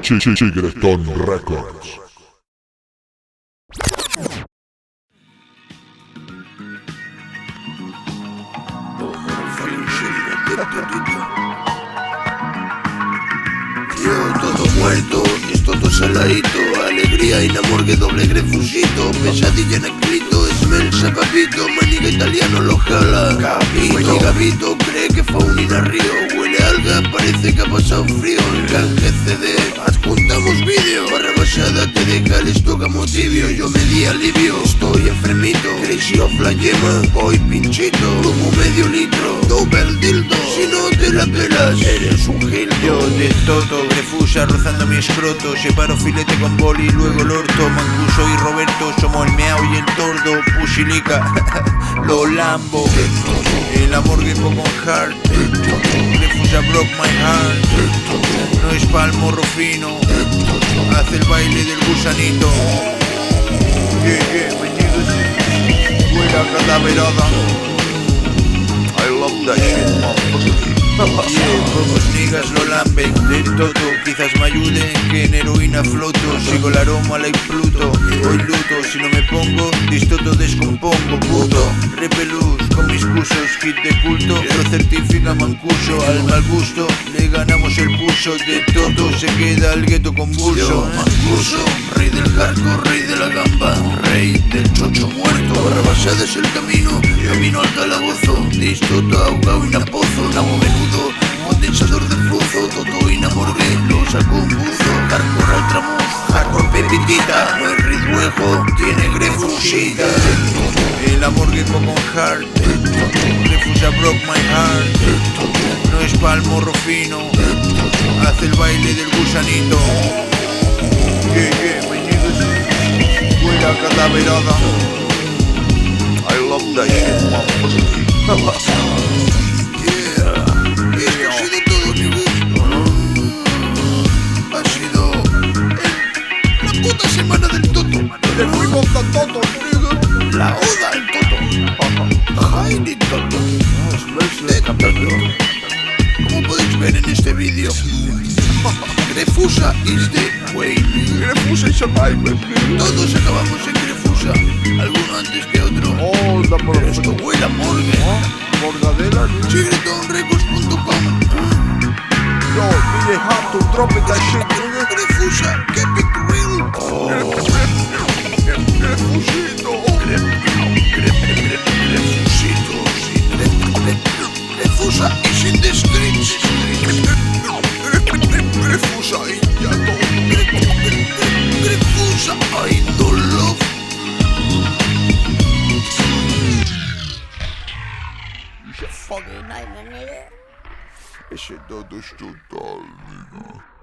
Chigretón Records. Yo todo muerto, esto todo saladito. Alegría y la morgue doble grefusito. Pesadilla en aclito, esmelsa papito. Maniga italiano lo jala. Capito, Gabito cree que fue un río. Huele a alga, parece que ha pasado frío. Encanje CD, adjuntamos vídeo. Barra basada te deja el estómago tibio. Yo me di alivio, estoy enfermito. Crazy of la yema, voy pinchito. Como medio litro, double dildo. Si no te la pelas, eres un gil. Yo de toto, grefusa rozando mi escroto. Separo filete con boli, luego el orto. Mancuso y Roberto, somos el meao y el tordo. Pusilica, lo lambo. El amor que pongo en heart. Grefusa broke my heart. No es pa'l morro fino. Hace el baile del gusanito. My niggas. Fuera cadaverada. I love that shit, motherfucker. Pocos niggas lo lamben de todo. Quizás me ayuden que en heroína floto. Sigo el aroma like Pluto. Hoy luto, si no me pongo distoto descompongo, puto. Repelús con mis cursos, hit de culto. Lo certifica Mancuso, al mal gusto le ganamos el pulso. De todo se queda el gueto convulso. Mancuso, rey del hardcore, rey de la gamba. Rey del chocho muerto. Barra basada es el camino al calabozo. Distoto, ahogado y napozo. Nabo menudo, condensador de flujo. Toto y morgue, lo saco un buzo. Hardcore al tramo, hardcore pepitita. No es ridruejo, tiene grefusita. El amor que pongo en heart. Grefusa broke my heart. No es pa'l morro fino. Hace el baile del gusanito. My niggas. Fuera cadaverada. I love that shit, motherfucker. Semana del Toto, El muy Toto, la oda al Toto, Jaime Toto, de Toto. Como podéis ver en este vídeo, Grefusa is the way. Grefusa is survivor. Todos acabamos en Grefusa, alguno antes que otro. Oh, la Pero esto huele a morgue. Morgadela. Chigretonrecords.com. Yo, DJ Hard to drop it that shit. Grefusa, keep it real. Grefusito. Grefusa is in the streets. Grefusa y ya todo. Grefusa, I no love. Fucking nightmare, nigga. Ese todo es total, nigga.